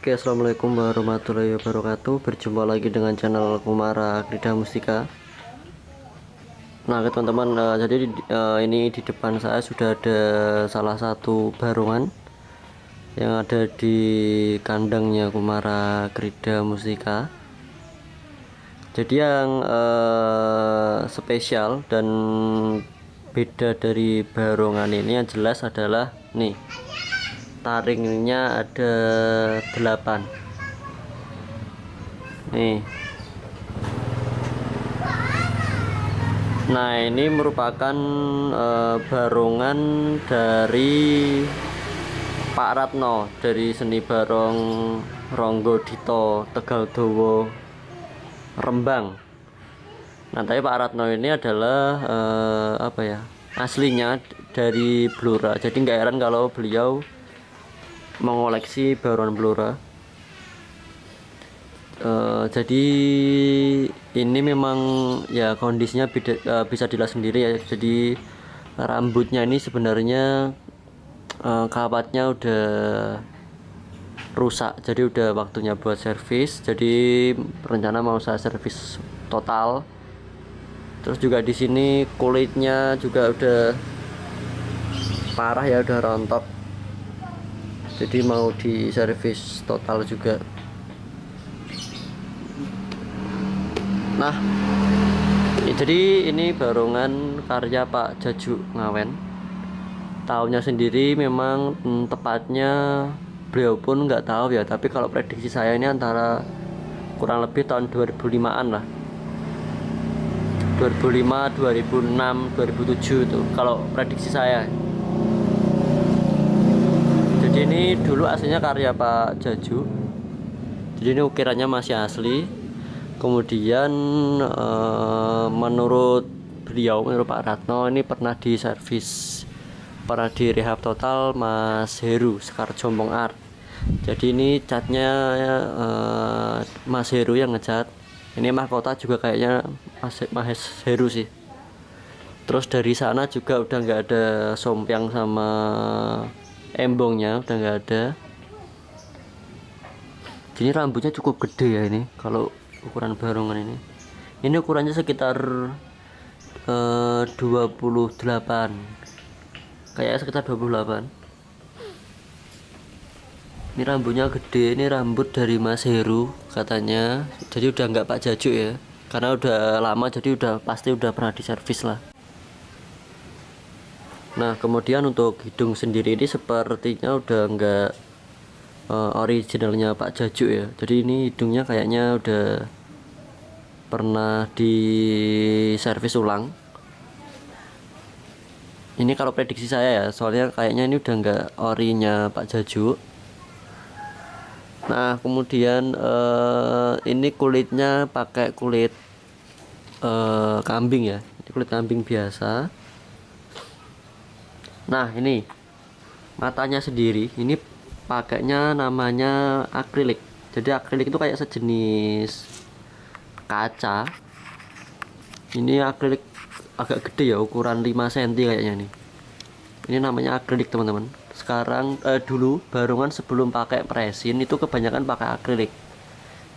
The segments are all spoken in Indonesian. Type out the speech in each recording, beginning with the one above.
Oke, assalamualaikum warahmatullahi wabarakatuh. Berjumpa lagi dengan channel Kumara Krida Mustika. Nah, teman-teman, jadi ini di depan saya sudah ada salah satu barongan yang ada di kandangnya Kumara Krida Mustika. Jadi yang spesial dan beda dari barongan ini yang jelas adalah nih, taringnya ada 8 nih. Nah, ini merupakan barongan dari Pak Ratno dari Seni Barong Ronggo Dito Tegal Dowo Rembang. Nah, tapi Pak Ratno ini adalah aslinya dari Blora. Jadi nggak heran kalau beliau mengoleksi barongan Blora. Jadi ini memang ya kondisinya bisa dilihat sendiri ya. Jadi rambutnya ini sebenarnya kawatnya udah rusak, jadi udah waktunya buat servis. Jadi rencana mau saya servis total. Terus juga di sini kulitnya juga udah parah ya, udah rontok, jadi mau diservis total juga. Nah, jadi ini barongan karya Pak Jaju Ngawen. Tahunnya sendiri memang tepatnya beliau pun nggak tahu ya, tapi kalau prediksi saya ini antara kurang lebih tahun 2005-an lah. 2005, 2006, 2007 itu kalau prediksi saya. Jadi ini dulu aslinya karya Pak Jaju. Jadi ini ukirannya masih asli. Kemudian menurut Pak Ratno ini pernah diservis, pernah direhab total Mas Heru Sekar Jombong Art. Jadi ini catnya Mas Heru yang ngecat. Ini mahkota juga kayaknya Mas Heru sih. Terus dari sana juga udah nggak ada sompiang sama embongnya, udah nggak ada. Jadi rambutnya cukup gede ya ini kalau ukuran barongan ini. Ini ukurannya sekitar 28, kayak sekitar 28. Ini rambutnya gede, ini rambut dari Mas Heru katanya. Jadi udah nggak Pak Jaju ya, karena udah lama, jadi pasti udah pernah diservis lah. Nah, kemudian untuk hidung sendiri ini sepertinya udah nggak originalnya Pak Jaju ya. Jadi ini hidungnya kayaknya udah pernah diservis ulang. Ini kalau prediksi saya ya, soalnya kayaknya ini udah nggak orinya Pak Jaju. Nah, kemudian ini kulitnya pakai kulit kambing ya, ini kulit kambing biasa. Nah, ini matanya sendiri ini pakainya namanya akrilik. Jadi akrilik itu kayak sejenis kaca. Ini akrilik agak gede ya, ukuran 5 cm kayaknya nih. Ini namanya akrilik teman-teman. Sekarang dulu barongan sebelum pakai presin itu kebanyakan pakai akrilik.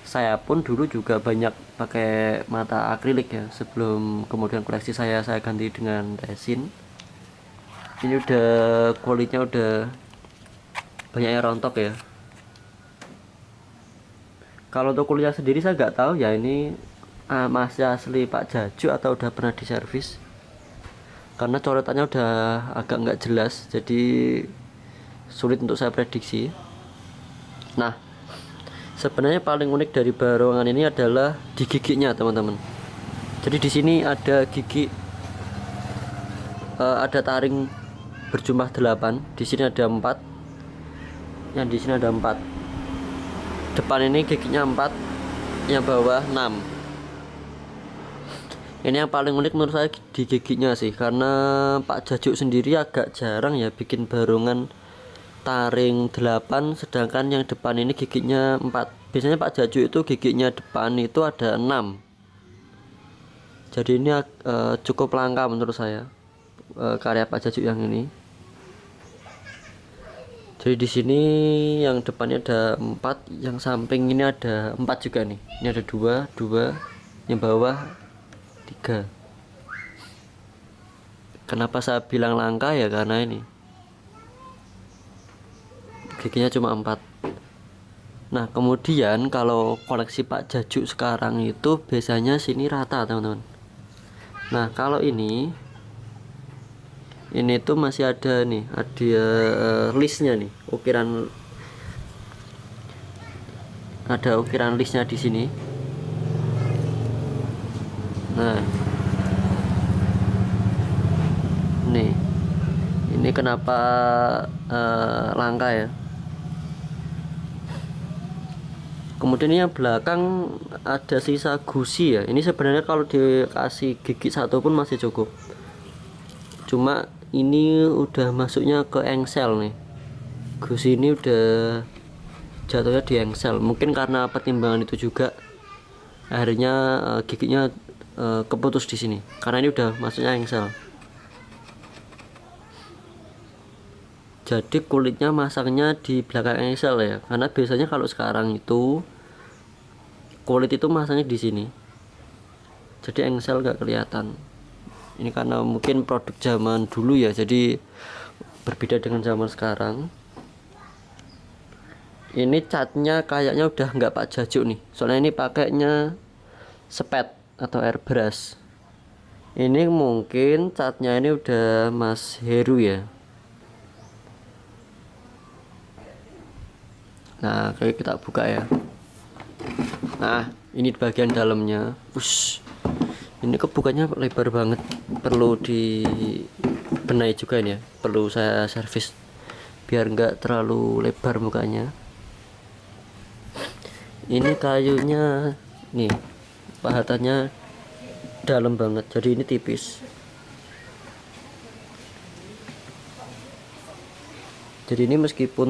Saya pun dulu juga banyak pakai mata akrilik ya, sebelum kemudian koleksi saya ganti dengan resin. Ini udah kulitnya udah banyak yang rontok ya. Kalau untuk kulitnya sendiri saya nggak tahu ya, ini masih asli Pak Jaju atau udah pernah diservis, karena coretannya udah agak nggak jelas, jadi sulit untuk saya prediksi. Nah, sebenarnya paling unik dari barongan ini adalah di giginya teman-teman. Jadi di sini ada gigi, ada taring berjumlah 8. Di sini ada 4. Yang di sini ada 4. Depan ini giginya 4, yang bawah 6. Ini yang paling unik menurut saya di giginya sih, karena Pak Jaju sendiri agak jarang ya bikin barongan taring 8, sedangkan yang depan ini giginya 4. Biasanya Pak Jaju itu giginya depan itu ada 6. Jadi ini cukup langka menurut saya, karya Pak Jaju yang ini. Jadi di sini yang depannya ada 4, yang samping ini ada 4 juga nih. Ini ada 2, yang bawah 3. Kenapa saya bilang langka ya, karena ini giginya cuma 4. Nah, kemudian kalau koleksi Pak Jajuk sekarang itu biasanya sini rata, teman-teman. Nah, kalau ini tuh masih ada nih, ada listnya nih, ukiran listnya di sini. Nah, nih, ini kenapa langka ya. Kemudian yang belakang ada sisa gusi ya. Ini sebenarnya kalau dikasih gigi 1 pun masih cukup. Cuma ini udah masuknya ke engsel nih. Gusi ini udah jatuhnya di engsel. Mungkin karena pertimbangan itu juga akhirnya giginya keputus di sini. Karena ini udah masuknya engsel. Jadi kulitnya masangnya di belakang engsel ya. Karena biasanya kalau sekarang itu kulit itu masangnya di sini. Jadi engsel gak kelihatan. Ini karena mungkin produk zaman dulu ya. Jadi berbeda dengan zaman sekarang. Ini catnya kayaknya udah nggak Pak Jajuk nih. Soalnya ini pakainya spet atau airbrush. Ini mungkin catnya ini udah Mas Heru ya. Nah, kayak kita buka ya. Nah, ini bagian dalamnya. Ini kebukanya lebar banget. Perlu dibenahi juga ini ya. Perlu saya servis biar nggak terlalu lebar mukanya. Ini kayunya nih, pahatannya dalam banget. Jadi ini tipis. Jadi ini meskipun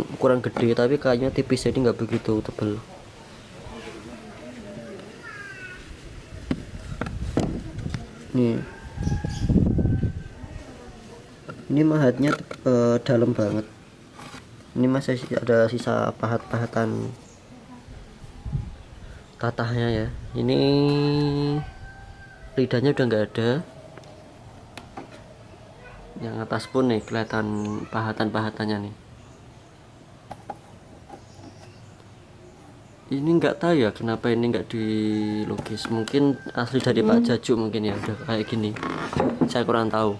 ukuran gede tapi kayaknya tipis, jadi nggak begitu tebal. Nih, ini mahatnya dalam banget. Ini masih ada sisa pahat-pahatan tatahnya ya. Ini lidahnya udah nggak ada. Yang atas pun nih kelihatan pahatan-pahatannya nih. Ini nggak tahu ya kenapa ini nggak dilukis. Mungkin asli dari Pak Jajuk mungkin ya, udah kayak gini. Saya kurang tahu.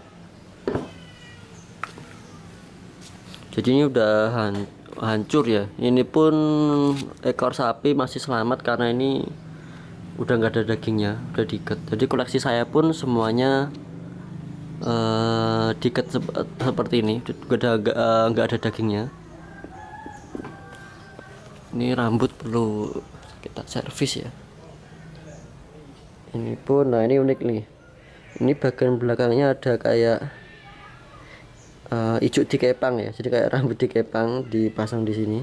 Jadi ini udah hancur ya. Ini pun ekor sapi masih selamat karena ini udah nggak ada dagingnya, udah diikat. Jadi koleksi saya pun semuanya diikat seperti ini, nggak ada dagingnya. Ini rambut perlu kita servis ya. Ini pun, nah ini unik nih. Ini bagian belakangnya ada kayak ijuk dikepang ya, jadi kayak rambut dikepang dipasang di sini.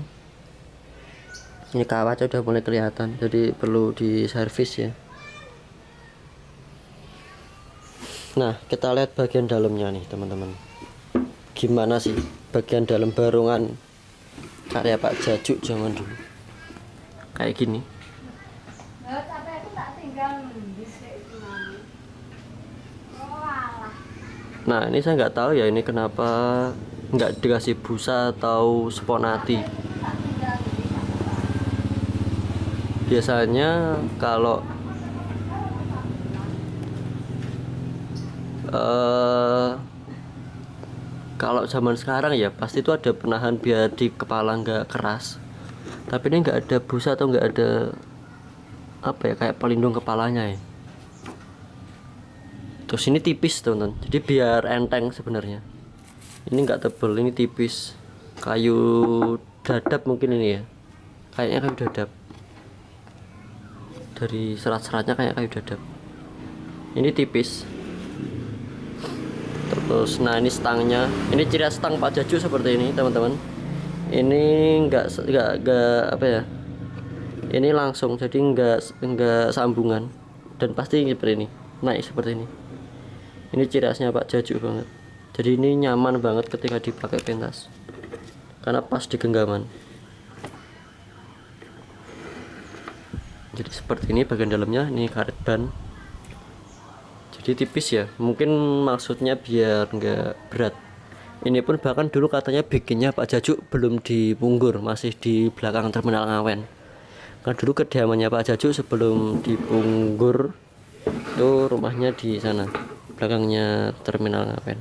Ini kawatnya udah mulai kelihatan, jadi perlu diservis ya. Nah, kita lihat bagian dalamnya nih teman-teman. Gimana sih bagian dalam barongan karya Pak Jajuk zaman dulu? Kayak gini. Nah, ini saya nggak tahu ya ini kenapa nggak dikasih busa atau sponati. Biasanya kalau zaman sekarang ya pasti itu ada penahan biar di kepala nggak keras. Tapi ini nggak ada busa atau nggak ada apa ya, kayak pelindung kepalanya ya. Terus ini tipis teman-teman, jadi biar enteng sebenarnya. Ini nggak tebel, ini tipis. Kayu dadap mungkin ini ya, kayaknya kayu dadap. Dari serat-seratnya kayak kayu dadap. Ini tipis. Terus nah ini stangnya, ini ciri khas stang Pak Jajuk seperti ini teman-teman. Ini enggak apa ya, ini langsung, jadi enggak sambungan dan pasti seperti ini, naik seperti ini. Ini ciri khasnya Pak Jajuk banget, jadi ini nyaman banget ketika dipakai pentas. karena pas di genggaman. Jadi seperti ini bagian dalamnya, ini karet ban. Jadi tipis ya, mungkin maksudnya biar nggak berat. Ini pun bahkan dulu katanya bikinnya Pak Jajuk belum di Punggur, masih di belakang terminal Ngawen. Kan dulu kediamannya Pak Jajuk sebelum di Punggur itu rumahnya di sana, belakangnya terminal Ngawen.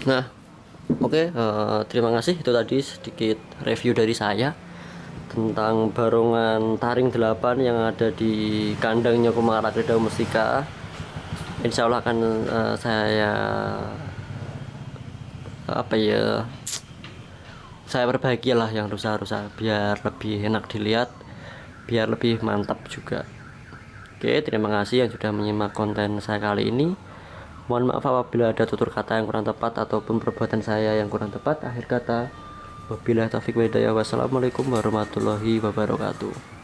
Nah, oke, terima kasih, itu tadi sedikit review dari saya tentang barongan taring 8 yang ada di kandangnya Kumara Krida Mustika. Insya Allah akan saya saya perbaiki lah yang rusak-rusak biar lebih enak dilihat, biar lebih mantap juga. Oke, terima kasih yang sudah menyimak konten saya kali ini. Mohon maaf apabila ada tutur kata yang kurang tepat ataupun perbuatan saya yang kurang tepat. Akhir kata, wabillahi taufiq wa hidayah. Wassalamualaikum warahmatullahi wabarakatuh.